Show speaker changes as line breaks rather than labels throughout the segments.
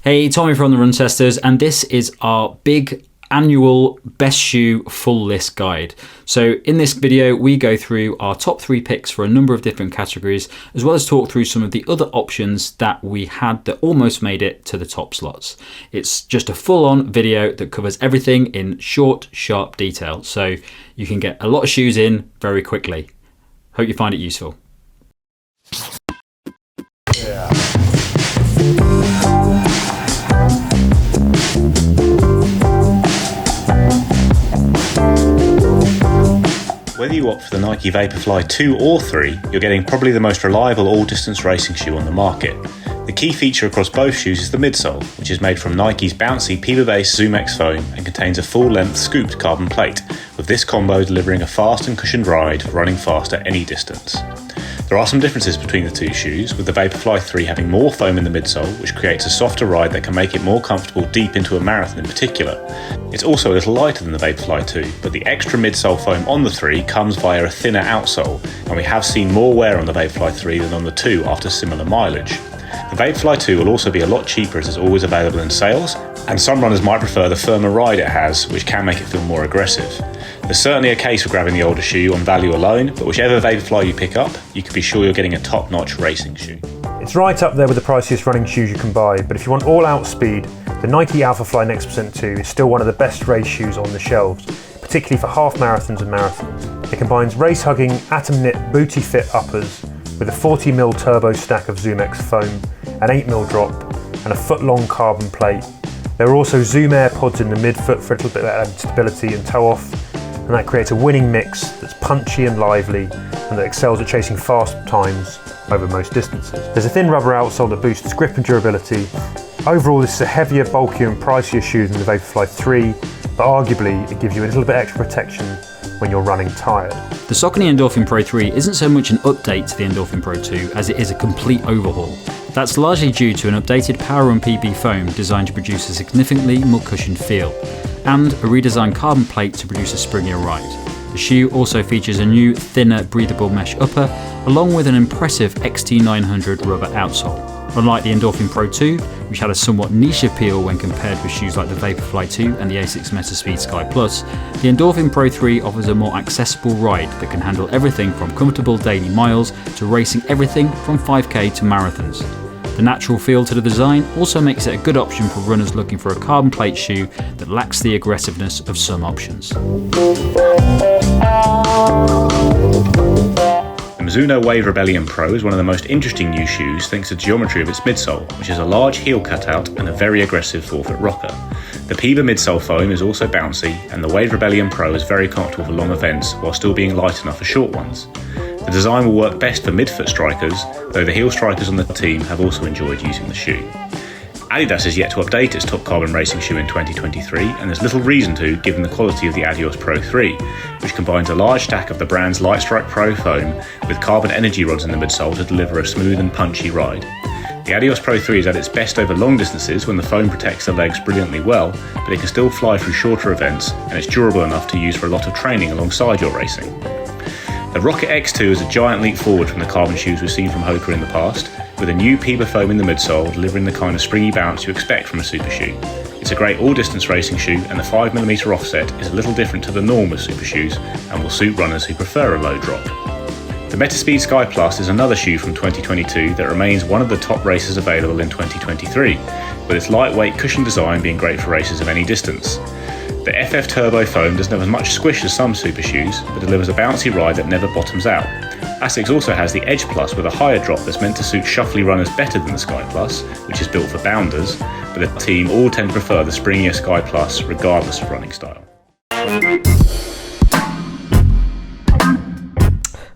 Hey, Tommy from the Run Testers, and this is our big annual best shoe full list guide. So in this video we go through our top 3 picks for a number of different categories, as well as talk through some of the other options that we had that almost made it to the top slots. It's just a full-on video that covers everything in short, sharp detail, so you can get a lot of shoes in very quickly. Hope you find it useful.
Yeah.
Whether you opt for the Nike Vaporfly 2 or 3, you're getting probably the most reliable all-distance racing shoe on the market. The key feature across both shoes is the midsole, which is made from Nike's bouncy Puma-based ZoomX foam and contains a full-length scooped carbon plate, with this combo delivering a fast and cushioned ride, running fast at any distance. There are some differences between the two shoes, with the Vaporfly 3 having more foam in the midsole, which creates a softer ride that can make it more comfortable deep into a marathon in particular. It's also a little lighter than the Vaporfly 2, but the extra midsole foam on the 3 comes via a thinner outsole, and we have seen more wear on the Vaporfly 3 than on the 2 after similar mileage. The Vaporfly 2 will also be a lot cheaper as it's always available in sales, and some runners might prefer the firmer ride it has, which can make it feel more aggressive. There's certainly a case for grabbing the older shoe on value alone, but whichever Vaporfly you pick up, you can be sure you're getting a top-notch racing shoe.
It's right up there with the priciest running shoes you can buy, but if you want all-out speed, the Nike Alphafly Next% 2 is still one of the best race shoes on the shelves, particularly for half marathons and marathons. It combines race-hugging, atom-knit, booty-fit uppers with a 40mm turbo stack of ZoomX foam, an 8mm drop, and a foot-long carbon plate. There are also Zoom Air pods in the midfoot for a little bit of stability and toe-off, and that creates a winning mix that's punchy and lively and that excels at chasing fast times over most distances. There's a thin rubber outsole that boosts grip and durability. Overall, this is a heavier, bulkier and pricier shoe than the Vaporfly 3, but arguably it gives you a little bit extra protection when you're running tired.
The Saucony Endorphin Pro 3 isn't so much an update to the Endorphin Pro 2 as it is a complete overhaul. That's largely due to an updated Power Run PB foam designed to produce a significantly more cushioned feel, and a redesigned carbon plate to produce a springier ride. The shoe also features a new, thinner, breathable mesh upper, along with an impressive XT900 rubber outsole. Unlike the Endorphin Pro 2, which had a somewhat niche appeal when compared with shoes like the Vaporfly 2 and the Asics Metaspeed Sky Plus, the Endorphin Pro 3 offers a more accessible ride that can handle everything from comfortable daily miles to racing everything from 5k to marathons. The natural feel to the design also makes it a good option for runners looking for a carbon plate shoe that lacks the aggressiveness of some options.
The Mizuno Wave Rebellion Pro is one of the most interesting new shoes thanks to the geometry of its midsole, which is a large heel cutout and a very aggressive forefoot rocker. The Puma midsole foam is also bouncy, and the Wave Rebellion Pro is very comfortable for long events while still being light enough for short ones. The design will work best for midfoot strikers, though the heel strikers on the team have also enjoyed using the shoe. Adidas is yet to update its top carbon racing shoe in 2023, and there's little reason to given the quality of the Adios Pro 3, which combines a large stack of the brand's Light Strike Pro foam with carbon energy rods in the midsole to deliver a smooth and punchy ride. The Adios Pro 3 is at its best over long distances when the foam protects the legs brilliantly well, but it can still fly through shorter events, and it's durable enough to use for a lot of training alongside your racing. The Rocket X2 is a giant leap forward from the carbon shoes we've seen from Hoka in the past, with a new Puma foam in the midsole delivering the kind of springy bounce you expect from a super shoe. It's a great all-distance racing shoe, and the 5mm offset is a little different to the norm with super shoes and will suit runners who prefer a low drop. The Metaspeed Sky Plus is another shoe from 2022 that remains one of the top races available in 2023, with its lightweight cushion design being great for races of any distance. The FF Turbo foam doesn't have as much squish as some super shoes, but delivers a bouncy ride that never bottoms out. Asics also has the Edge Plus with a higher drop that's meant to suit shuffly runners better than the Sky Plus, which is built for bounders, but the team all tend to prefer the springier Sky Plus regardless of running style.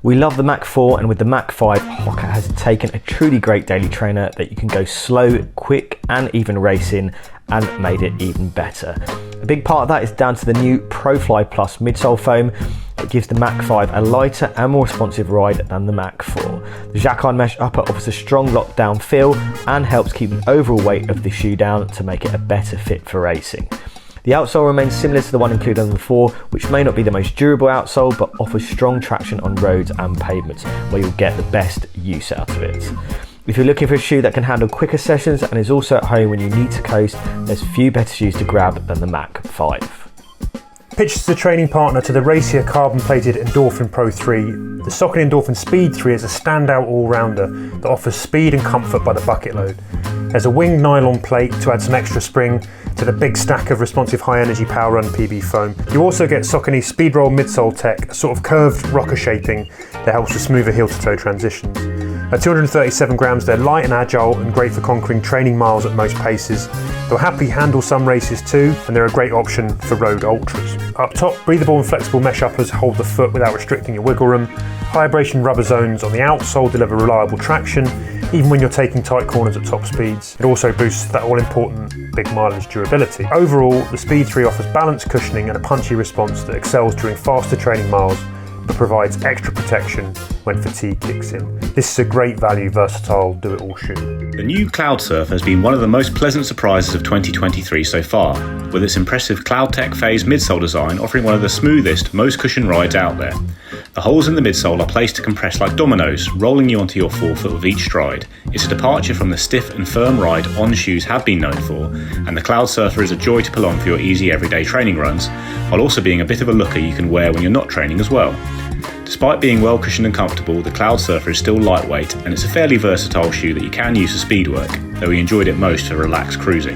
We love the Mach 4, and with the Mach 5, Hoka has taken a truly great daily trainer that you can go slow, quick and even racing, and made it even better. A big part of that is down to the new ProFly Plus midsole foam. It gives the Mach 5 a lighter and more responsive ride than the Mach 4. The Jacquard mesh upper offers a strong lockdown feel and helps keep the overall weight of the shoe down to make it a better fit for racing. The outsole remains similar to the one included on the 4, which may not be the most durable outsole, but offers strong traction on roads and pavements, where you'll get the best use out of it. If you're looking for a shoe that can handle quicker sessions and is also at home when you need to coast, there's few better shoes to grab than the Mach 5.
Pitched as a training partner to the racier carbon-plated Endorphin Pro 3, the Saucony Endorphin Speed 3 is a standout all-rounder that offers speed and comfort by the bucket load. There's a winged nylon plate to add some extra spring to the big stack of responsive high-energy Power Run PB foam. You also get Saucony Speedroll midsole tech, a sort of curved rocker shaping that helps with smoother heel-to-toe transitions. At 237 grams, they're light and agile and great for conquering training miles at most paces. They'll happily handle some races too, and they're a great option for road ultras. Up top, breathable and flexible mesh uppers hold the foot without restricting your wiggle room. High vibration rubber zones on the outsole deliver reliable traction, even when you're taking tight corners at top speeds. It also boosts that all-important big mileage durability. Overall, the Speed 3 offers balanced cushioning and a punchy response that excels during faster training miles, but provides extra protection when fatigue kicks in. This is a great value, versatile, do-it-all shoe.
The new Cloudsurfer has been one of the most pleasant surprises of 2023 so far, with its impressive Cloud Tech phase midsole design offering one of the smoothest, most cushioned rides out there. The holes in the midsole are placed to compress like dominoes, rolling you onto your forefoot with each stride. It's a departure from the stiff and firm ride On shoes have been known for, and the Cloudsurfer is a joy to pull on for your easy everyday training runs, while also being a bit of a looker you can wear when you're not training as well. Despite being well cushioned and comfortable, the Cloudsurfer is still lightweight, and it's a fairly versatile shoe that you can use for speed work, though we enjoyed it most for relaxed cruising.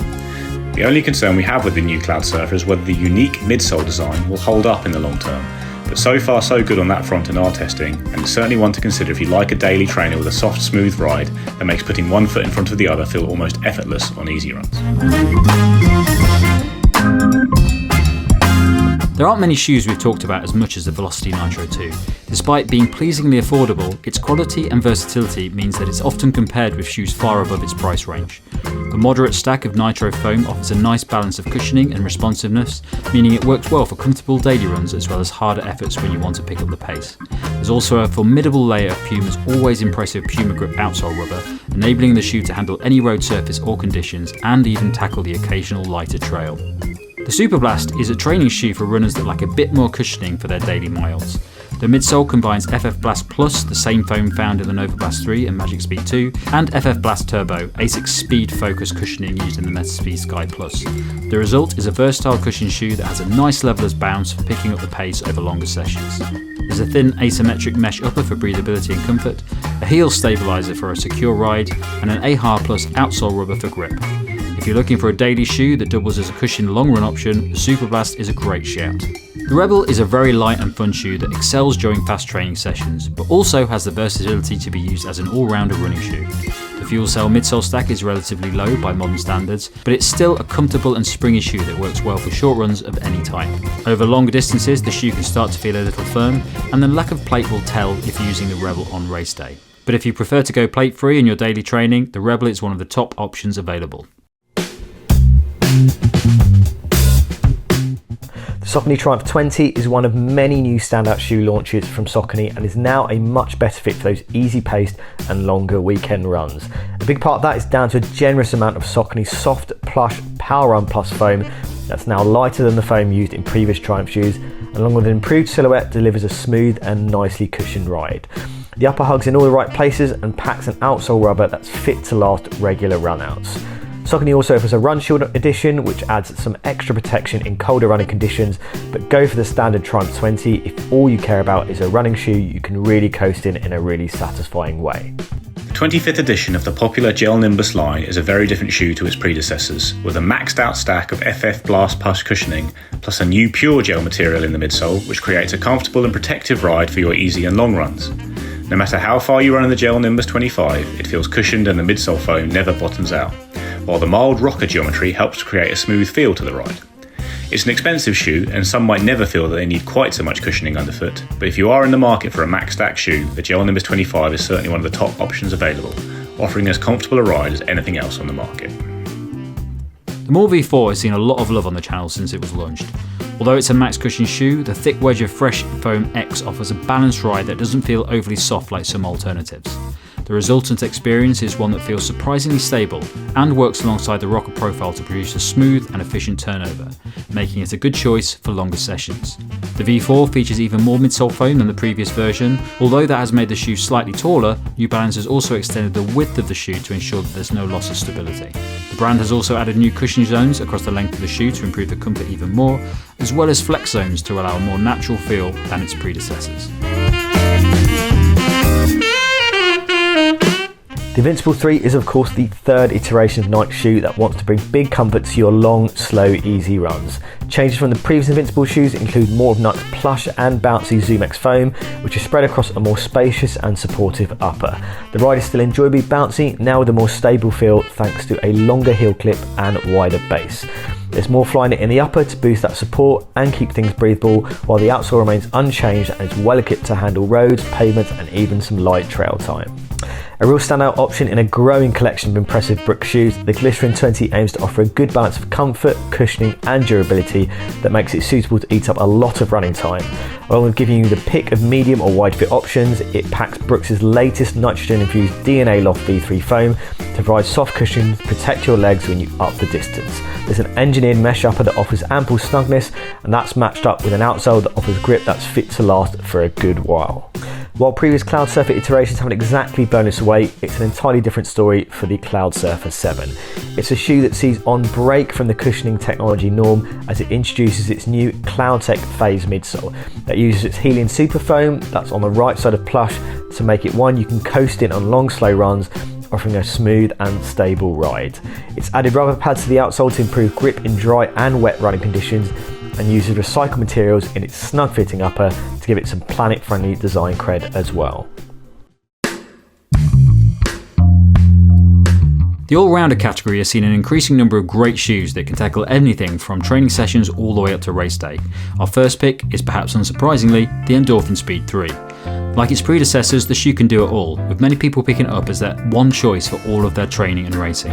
The only concern we have with the new Cloudsurfer is whether the unique midsole design will hold up in the long term, but so far so good on that front in our testing, and it's certainly one to consider if you like a daily trainer with a soft, smooth ride that makes putting one foot in front of the other feel almost effortless on easy runs.
There aren't many shoes we've talked about as much as the Velociti Nitro 2. Despite being pleasingly affordable, its quality and versatility means that it's often compared with shoes far above its price range. The moderate stack of Nitro foam offers a nice balance of cushioning and responsiveness, meaning it works well for comfortable daily runs as well as harder efforts when you want to pick up the pace. There's also a formidable layer of Puma's always impressive Puma grip outsole rubber, enabling the shoe to handle any road surface or conditions and even tackle the occasional lighter trail. The Superblast is a training shoe for runners that like a bit more cushioning for their daily miles. The midsole combines FF Blast Plus, the same foam found in the Nova Blast 3 and Magic Speed 2, and FF Blast Turbo, Asics Speed Focus cushioning used in the Metaspeed Sky Plus. The result is a versatile cushion shoe that has a nice leveler's bounce for picking up the pace over longer sessions. There's a thin asymmetric mesh upper for breathability and comfort, a heel stabiliser for a secure ride, and an AHA Plus outsole rubber for grip. If you're looking for a daily shoe that doubles as a cushioned long run option, the Superblast is a great shout. The Rebel is a very light and fun shoe that excels during fast training sessions, but also has the versatility to be used as an all-rounder running shoe. The Fuelcell midsole stack is relatively low by modern standards, but it's still a comfortable and springy shoe that works well for short runs of any type. Over longer distances, the shoe can start to feel a little firm, and the lack of plate will tell if using the Rebel on race day. But if you prefer to go plate-free in your daily training, the Rebel is one of the top options available.
The Saucony Triumph 20 is one of many new standout shoe launches from Saucony and is now a much better fit for those easy-paced and longer weekend runs. A big part of that is down to a generous amount of Saucony's soft, plush Power Run Plus foam that's now lighter than the foam used in previous Triumph shoes, along with an improved silhouette, delivers a smooth and nicely cushioned ride. The upper hugs in all the right places and packs an outsole rubber that's fit to last regular run-outs. Saucony also offers a Run Shield edition, which adds some extra protection in colder running conditions, but go for the standard Triumph 20 if all you care about is a running shoe you can really coast in a really satisfying way.
The 25th edition of the popular Gel-Nimbus line is a very different shoe to its predecessors, with a maxed out stack of FF Blast Plus cushioning, plus a new pure gel material in the midsole, which creates a comfortable and protective ride for your easy and long runs. No matter how far you run in the Gel-Nimbus 25, it feels cushioned and the midsole foam never bottoms out, while the mild rocker geometry helps to create a smooth feel to the ride. It's an expensive shoe, and some might never feel that they need quite so much cushioning underfoot, but if you are in the market for a max stack shoe, the Gel-Nimbus 25 is certainly one of the top options available, offering as comfortable a ride as anything else on the market.
The More V4 has seen a lot of love on the channel since it was launched. Although it's a max cushion shoe, the thick wedge of Fresh Foam X offers a balanced ride that doesn't feel overly soft like some alternatives. The resultant experience is one that feels surprisingly stable and works alongside the rocker profile to produce a smooth and efficient turnover, making it a good choice for longer sessions. The V4 features even more midsole foam than the previous version. Although that has made the shoe slightly taller, New Balance has also extended the width of the shoe to ensure that there's no loss of stability. The brand has also added new cushioning zones across the length of the shoe to improve the comfort even more, as well as flex zones to allow a more natural feel than its predecessors.
The Invincible 3 is of course the third iteration of Nike shoe that wants to bring big comfort to your long, slow, easy runs. Changes from the previous Invincible shoes include more of Nike's plush and bouncy ZoomX foam, which is spread across a more spacious and supportive upper. The ride is still enjoyably bouncy, now with a more stable feel thanks to a longer heel clip and wider base. There's more Flyknit in the upper to boost that support and keep things breathable, while the outsole remains unchanged and is well equipped to handle roads, pavements and even some light trail time. A real standout option in a growing collection of impressive Brook shoes, the Glycerin 20 aims to offer a good balance of comfort, cushioning and durability that makes it suitable to eat up a lot of running time. Along with giving you the pick of medium or wide fit options, it packs Brooks' latest nitrogen-infused DNA Loft V3 foam to provide soft cushioning to protect your legs when you up the distance. There's an engineered mesh upper that offers ample snugness, and that's matched up with an outsole that offers grip that's fit to last for a good while. While previous Cloudsurfer iterations haven't exactly blown us away, it's an entirely different story for the Cloudsurfer 7. It's a shoe that sees on break from the cushioning technology norm as it introduces its new CloudTech Phase midsole that uses its Helium Super Foam that's on the right side of plush to make it one you can coast in on long slow runs, offering a smooth and stable ride. It's added rubber pads to the outsole to improve grip in dry and wet running conditions, and uses recycled materials in its snug fitting upper to give it some planet friendly design cred as well.
The all-rounder category has seen an increasing number of great shoes that can tackle anything from training sessions all the way up to race day. Our first pick is perhaps unsurprisingly the Endorphin Speed 3. Like its predecessors, the shoe can do it all, with many people picking it up as their one choice for all of their training and racing.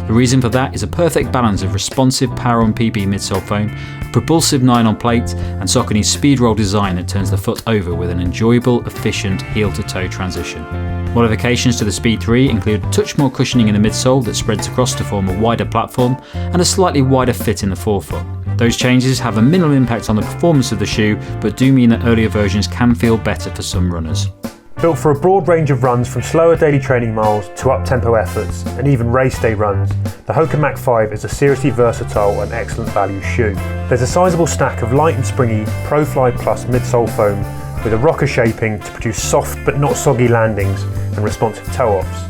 The reason for that is a perfect balance of responsive Power-On PB midsole foam, propulsive nylon plate, and Saucony's speed roll design that turns the foot over with an enjoyable, efficient heel-to-toe transition. Modifications to the Speed 3 include a touch more cushioning in the midsole that spreads across to form a wider platform, and a slightly wider fit in the forefoot. Those changes have a minimal impact on the performance of the shoe, but do mean that earlier versions can feel better for some runners.
Built for a broad range of runs from slower daily training miles to up-tempo efforts and even race day runs, the Hoka Mach 5 is a seriously versatile and excellent value shoe. There's a sizable stack of light and springy Vaporfly Plus midsole foam with a rocker shaping to produce soft but not soggy landings and responsive toe-offs.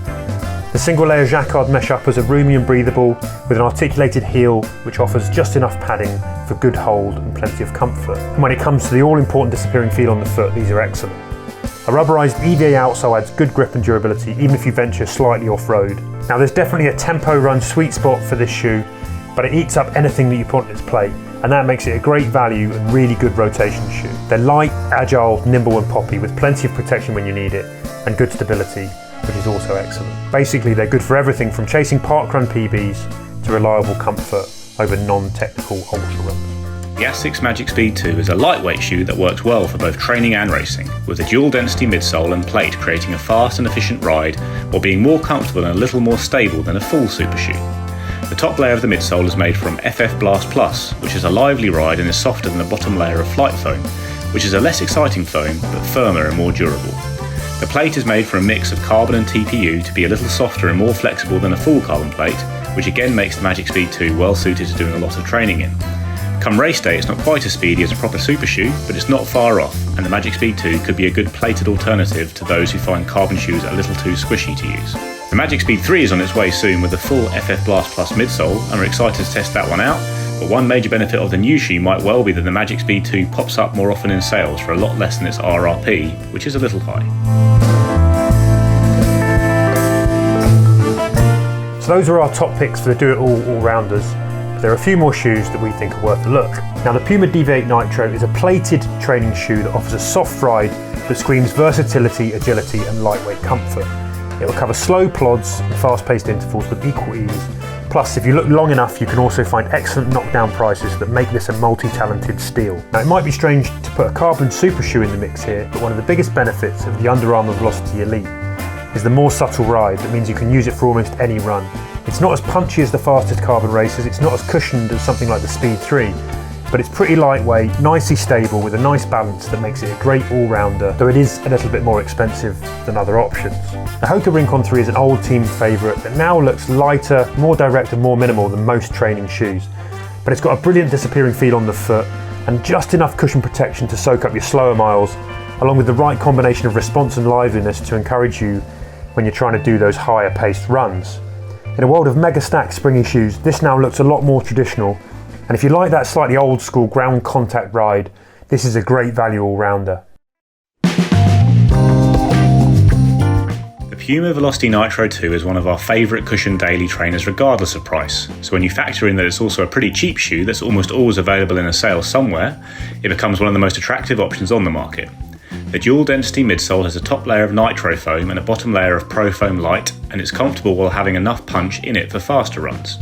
The single layer jacquard mesh uppers are roomy and breathable with an articulated heel which offers just enough padding for good hold and plenty of comfort. And when it comes to the all-important disappearing feel on the foot, these are excellent. A rubberized EVA outsole adds good grip and durability even if you venture slightly off-road. Now there's definitely a tempo run sweet spot for this shoe, but it eats up anything that you put on its plate, and that makes it a great value and really good rotation shoe. They're light, agile, nimble and poppy with plenty of protection when you need it and good stability, which is also excellent. Basically they're good for everything from chasing parkrun PBs to reliable comfort over non-technical ultra runs.
The Asics Magic Speed 2 is a lightweight shoe that works well for both training and racing, with a dual density midsole and plate creating a fast and efficient ride while being more comfortable and a little more stable than a full super shoe. The top layer of the midsole is made from FF Blast Plus, which is a lively ride and is softer than the bottom layer of Flight Foam, which is a less exciting foam but firmer and more durable. The plate is made from a mix of carbon and TPU to be a little softer and more flexible than a full carbon plate, which again makes the Magic Speed 2 well suited to doing a lot of training in. Come race day, it's not quite as speedy as a proper super shoe, but it's not far off, and the Magic Speed 2 could be a good plated alternative to those who find carbon shoes a little too squishy to use. The Magic Speed 3 is on its way soon with the full FF Blast Plus midsole, and we're excited to test that one out, but one major benefit of the new shoe might well be that the Magic Speed 2 pops up more often in sales for a lot less than its RRP, which is a little high.
So those are our top picks for the do-it-all all-rounders. There are a few more shoes that we think are worth a look. Now the Puma Deviate Nitro is a plated training shoe that offers a soft ride that screams versatility, agility and lightweight comfort. It will cover slow plods and fast-paced intervals with equal ease. Plus, if you look long enough, you can also find excellent knockdown prices that make this a multi-talented steal. Now it might be strange to put a carbon super shoe in the mix here, but one of the biggest benefits of the Under Armour Velociti Elite is the more subtle ride that means you can use it for almost any run. It's not as punchy as the fastest carbon racers, it's not as cushioned as something like the Speed 3, but it's pretty lightweight, nicely stable with a nice balance that makes it a great all-rounder, though it is a little bit more expensive than other options. The Hoka Rincon 3 is an old team favourite that now looks lighter, more direct and more minimal than most training shoes, but it's got a brilliant disappearing feel on the foot and just enough cushion protection to soak up your slower miles, along with the right combination of response and liveliness to encourage you when you're trying to do those higher paced runs. In a world of mega stacked springy shoes, this now looks a lot more traditional, and if you like that slightly old school ground contact ride, this is a great value all-rounder.
The Puma Velociti Nitro 2 is one of our favourite cushion daily trainers regardless of price, so when you factor in that it's also a pretty cheap shoe that's almost always available in a sale somewhere, it becomes one of the most attractive options on the market. The dual density midsole has a top layer of nitro foam and a bottom layer of pro foam light, and it's comfortable while having enough punch in it for faster runs.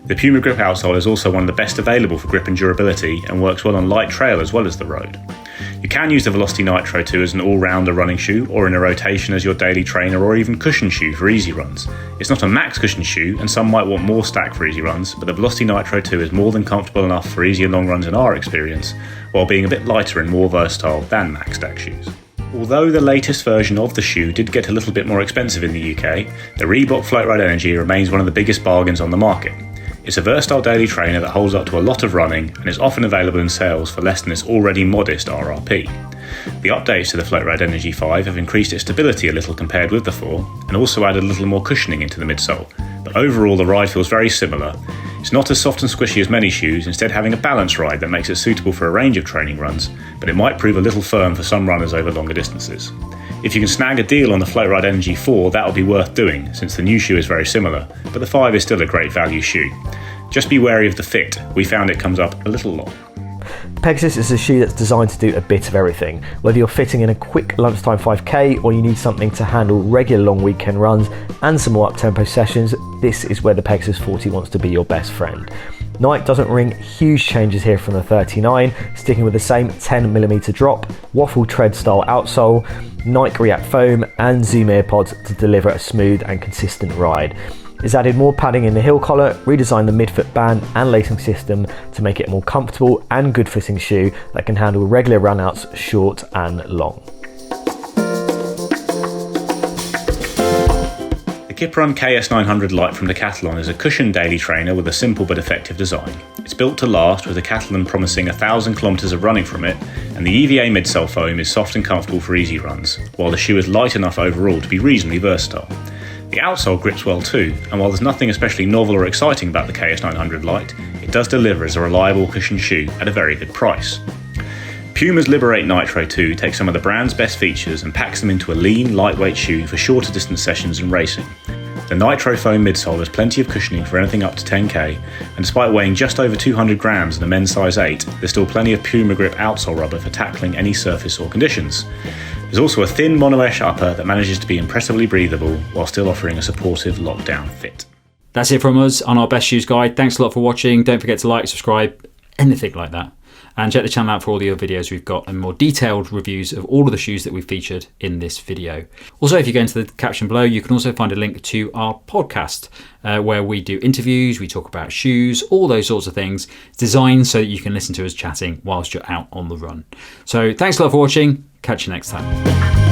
The Puma Grip outsole is also one of the best available for grip and durability and works well on light trail as well as the road. You can use the Velociti Nitro 2 as an all-rounder running shoe, or in a rotation as your daily trainer or even cushion shoe for easy runs. It's not a max cushion shoe, and some might want more stack for easy runs, but the Velociti Nitro 2 is more than comfortable enough for easy and long runs in our experience, while being a bit lighter and more versatile than max stack shoes. Although the latest version of the shoe did get a little bit more expensive in the UK, the Reebok Floatride Energy remains one of the biggest bargains on the market. It's a versatile daily trainer that holds up to a lot of running and is often available in sales for less than its already modest RRP. The updates to the Floatride Energy 5 have increased its stability a little compared with the 4 and also added a little more cushioning into the midsole, but overall the ride feels very similar. It's not as soft and squishy as many shoes, instead having a balanced ride that makes it suitable for a range of training runs, but it might prove a little firm for some runners over longer distances. If you can snag a deal on the Floatride Energy 4, that'll be worth doing, since the new shoe is very similar, but the 5 is still a great value shoe. Just be wary of the fit, we found it comes up a little long.
Pegasus is a shoe that's designed to do a bit of everything. Whether you're fitting in a quick lunchtime 5k or you need something to handle regular long weekend runs and some more up-tempo sessions, this is where the Pegasus 40 wants to be your best friend. Nike doesn't ring huge changes here from the 39, sticking with the same 10mm drop, waffle tread style outsole, Nike React foam and Zoom earpods to deliver a smooth and consistent ride. It's added more padding in the heel collar, redesigned the midfoot band and lacing system to make it a more comfortable and good fitting shoe that can handle regular runouts short and long.
The Kiprun KS900 Lite from Decathlon is a cushioned daily trainer with a simple but effective design. It's built to last, with Decathlon promising 1,000 kilometers of running from it, and the EVA midsole foam is soft and comfortable for easy runs, while the shoe is light enough overall to be reasonably versatile. The outsole grips well too, and while there's nothing especially novel or exciting about the KS900 Lite, it does deliver as a reliable cushioned shoe at a very good price. Puma's Liberate Nitro 2 takes some of the brand's best features and packs them into a lean, lightweight shoe for shorter distance sessions and racing. The Nitro foam midsole has plenty of cushioning for anything up to 10k, and despite weighing just over 200 grams in a men's size 8, there's still plenty of Puma grip outsole rubber for tackling any surface or conditions. There's also a thin mono-mesh upper that manages to be impressively breathable while still offering a supportive lockdown fit.
That's it from us on our best shoes guide. Thanks a lot for watching. Don't forget to like, subscribe, anything like that. And check the channel out for all the other videos we've got and more detailed reviews of all of the shoes that we've featured in this video. Also, if you go into the caption below, you can also find a link to our podcast where we do interviews, we talk about shoes, all those sorts of things. It's designed so that you can listen to us chatting whilst you're out on the run. So thanks a lot for watching. Catch you next time.